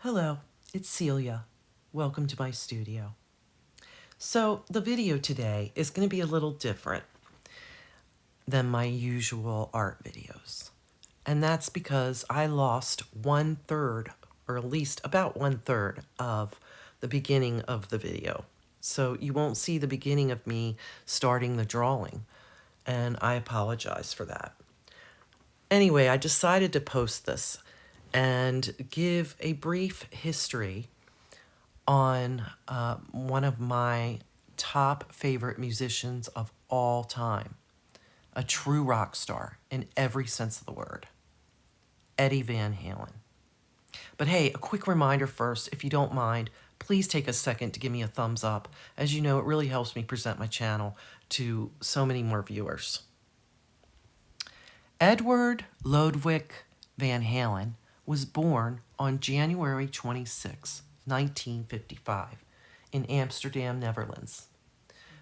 Hello, it's Celia. Welcome to my studio. So, the video today is going to be a little different than my usual art videos. And that's because I lost 1/3, or at least about 1/3 of the beginning of the video. So, you won't see the beginning of me starting the drawing. And I apologize for that. Anyway, I decided to post this and give a brief history on one of my top favorite musicians of all time, a true rock star in every sense of the word, Eddie Van Halen. But hey, a quick reminder first, if you don't mind, please take a second to give me a thumbs up. As you know, it really helps me present my channel to so many more viewers. Edward Lodewijk Van Halen was born on January 26, 1955, in Amsterdam, Netherlands.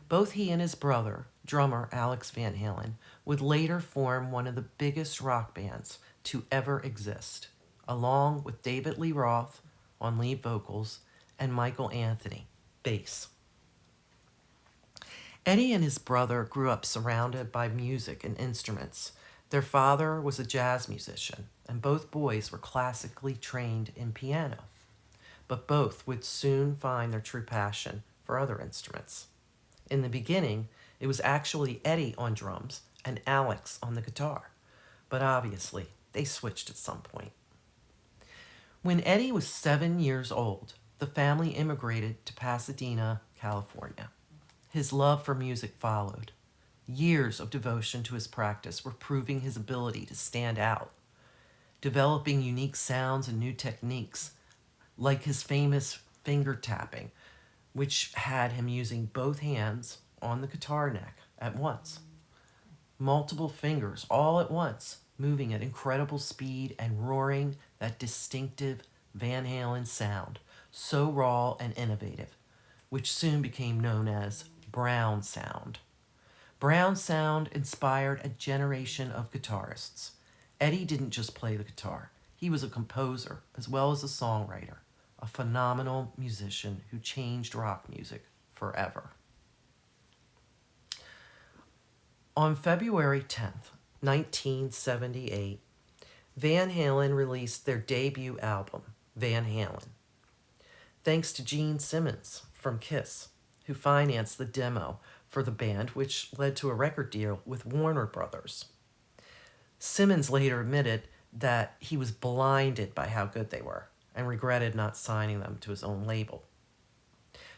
Both he and his brother, drummer Alex Van Halen, would later form one of the biggest rock bands to ever exist, along with David Lee Roth on lead vocals and Michael Anthony, bass. Eddie and his brother grew up surrounded by music and instruments. Their father was a jazz musician, and both boys were classically trained in piano. But both would soon find their true passion for other instruments. In the beginning, it was actually Eddie on drums and Alex on the guitar, but obviously they switched at some point. When Eddie was 7 years old, the family immigrated to Pasadena, California. His love for music followed. Years of devotion to his practice were proving his ability to stand out, developing unique sounds and new techniques, like his famous finger tapping, which had him using both hands on the guitar neck at once. Multiple fingers all at once, moving at incredible speed and roaring that distinctive Van Halen sound, so raw and innovative, which soon became known as Brown sound. Brown sound inspired a generation of guitarists. Eddie didn't just play the guitar. He was a composer as well as a songwriter, a phenomenal musician who changed rock music forever. On February 10th, 1978, Van Halen released their debut album, Van Halen. Thanks to Gene Simmons from Kiss, who financed the demo for the band, which led to a record deal with Warner Brothers. Simmons later admitted that he was blinded by how good they were and regretted not signing them to his own label.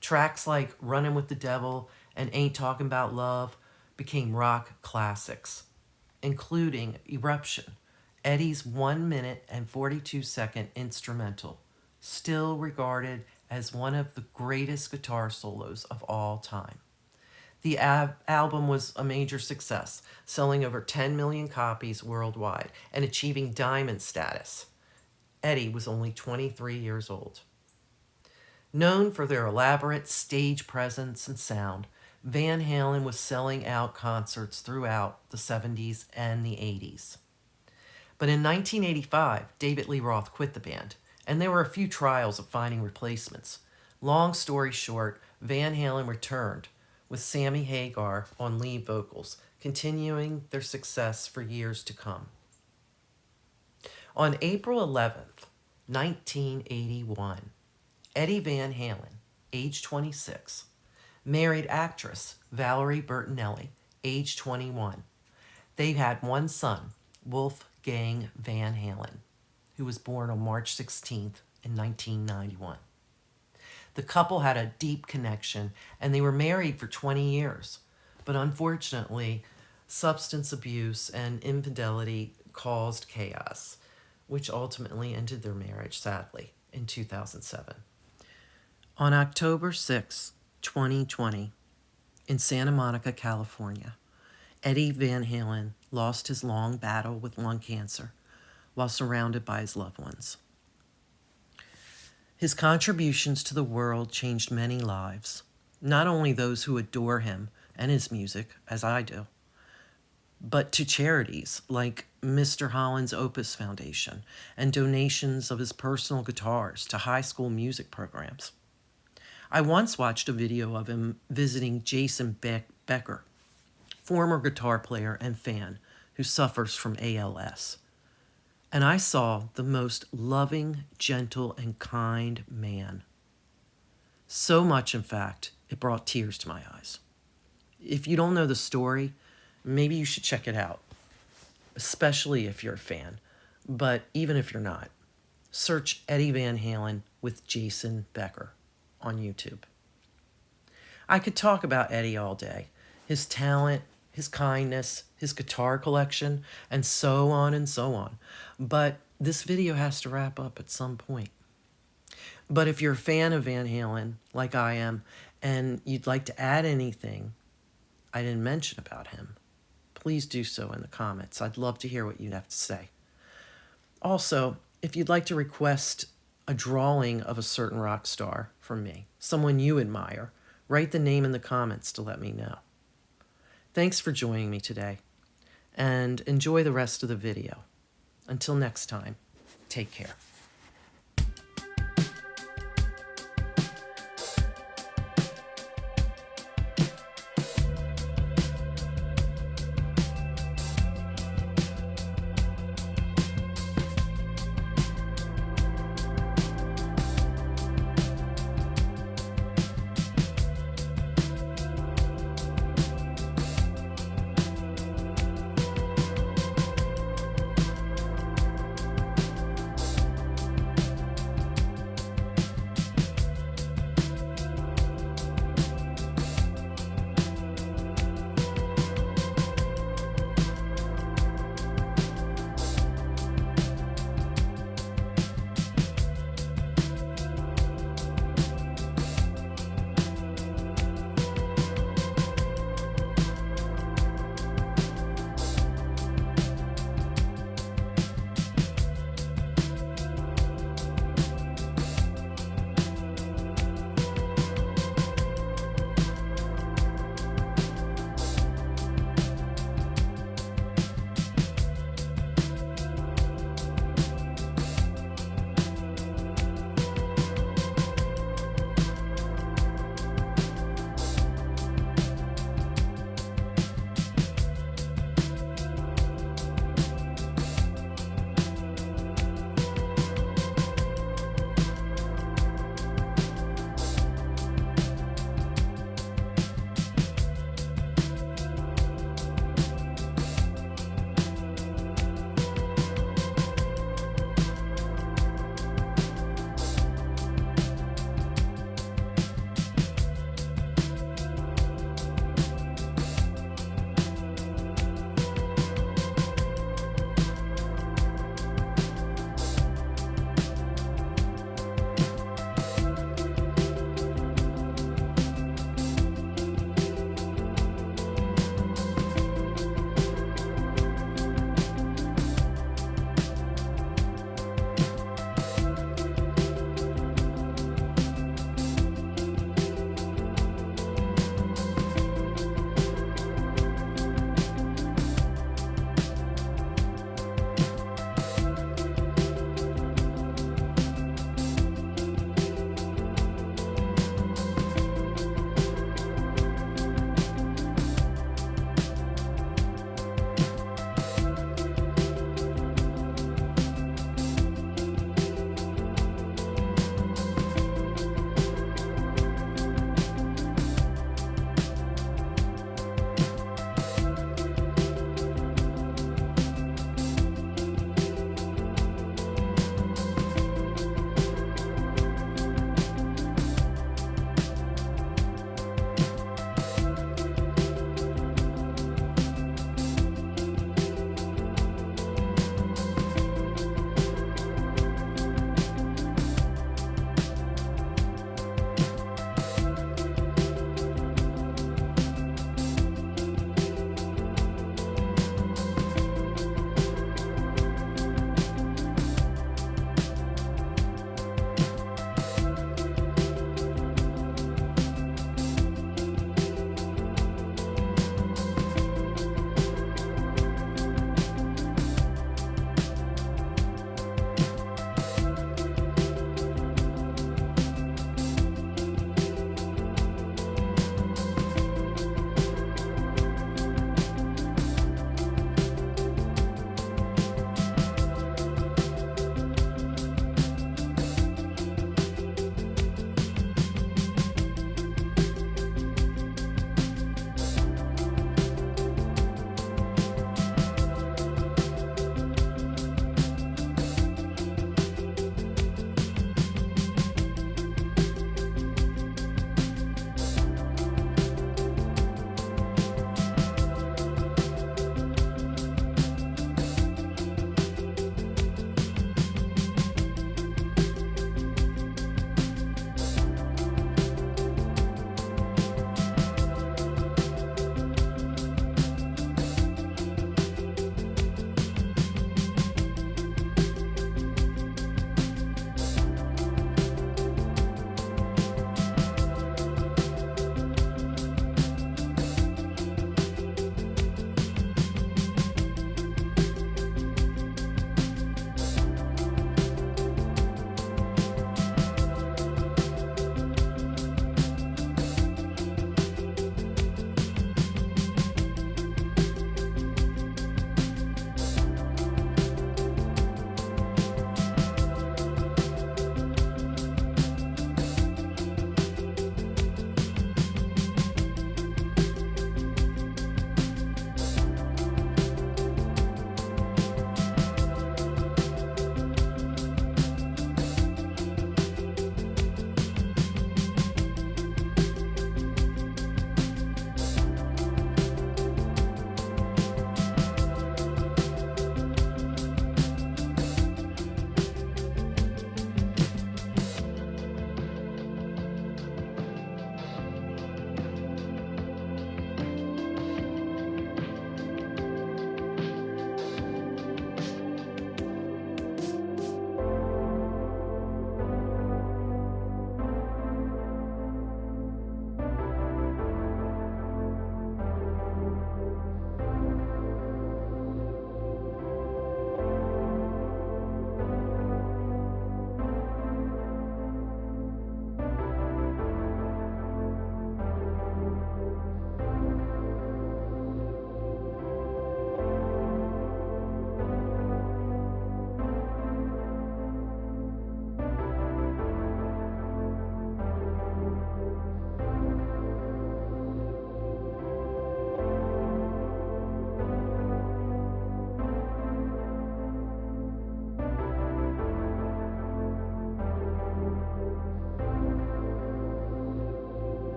Tracks like Runnin' with the Devil and Ain't Talking About Love became rock classics, including Eruption, Eddie's 1 minute and 42-second instrumental, still regarded as one of the greatest guitar solos of all time. The album was a major success, selling over 10 million copies worldwide and achieving diamond status. Eddie was only 23 years old. Known for their elaborate stage presence and sound, Van Halen was selling out concerts throughout the 70s and the 80s. But in 1985, David Lee Roth quit the band, and there were a few trials of finding replacements. Long story short, Van Halen returned, with Sammy Hagar on lead vocals, continuing their success for years to come. On April 11th, 1981, Eddie Van Halen, age 26, married actress Valerie Bertinelli, age 21. They had one son, Wolfgang Van Halen, who was born on March 16th in 1991. The couple had a deep connection, and they were married for 20 years. But unfortunately, substance abuse and infidelity caused chaos, which ultimately ended their marriage, sadly, in 2007. On October 6, 2020, in Santa Monica, California, Eddie Van Halen lost his long battle with lung cancer while surrounded by his loved ones. His contributions to the world changed many lives, not only those who adore him and his music, as I do, but to charities like Mr. Holland's Opus Foundation and donations of his personal guitars to high school music programs. I once watched a video of him visiting Jason Becker, former guitar player and fan who suffers from ALS. And I saw the most loving, gentle, and kind man. So much, in fact, it brought tears to my eyes. If you don't know the story, maybe you should check it out, especially if you're a fan. But even if you're not, search Eddie Van Halen with Jason Becker on YouTube. I could talk about Eddie all day, his talent, his kindness, his guitar collection, and so on and so on. But this video has to wrap up at some point. But if you're a fan of Van Halen, like I am, and you'd like to add anything I didn't mention about him, please do so in the comments. I'd love to hear what you'd have to say. Also, if you'd like to request a drawing of a certain rock star from me, someone you admire, write the name in the comments to let me know. Thanks for joining me today, and enjoy the rest of the video. Until next time, take care.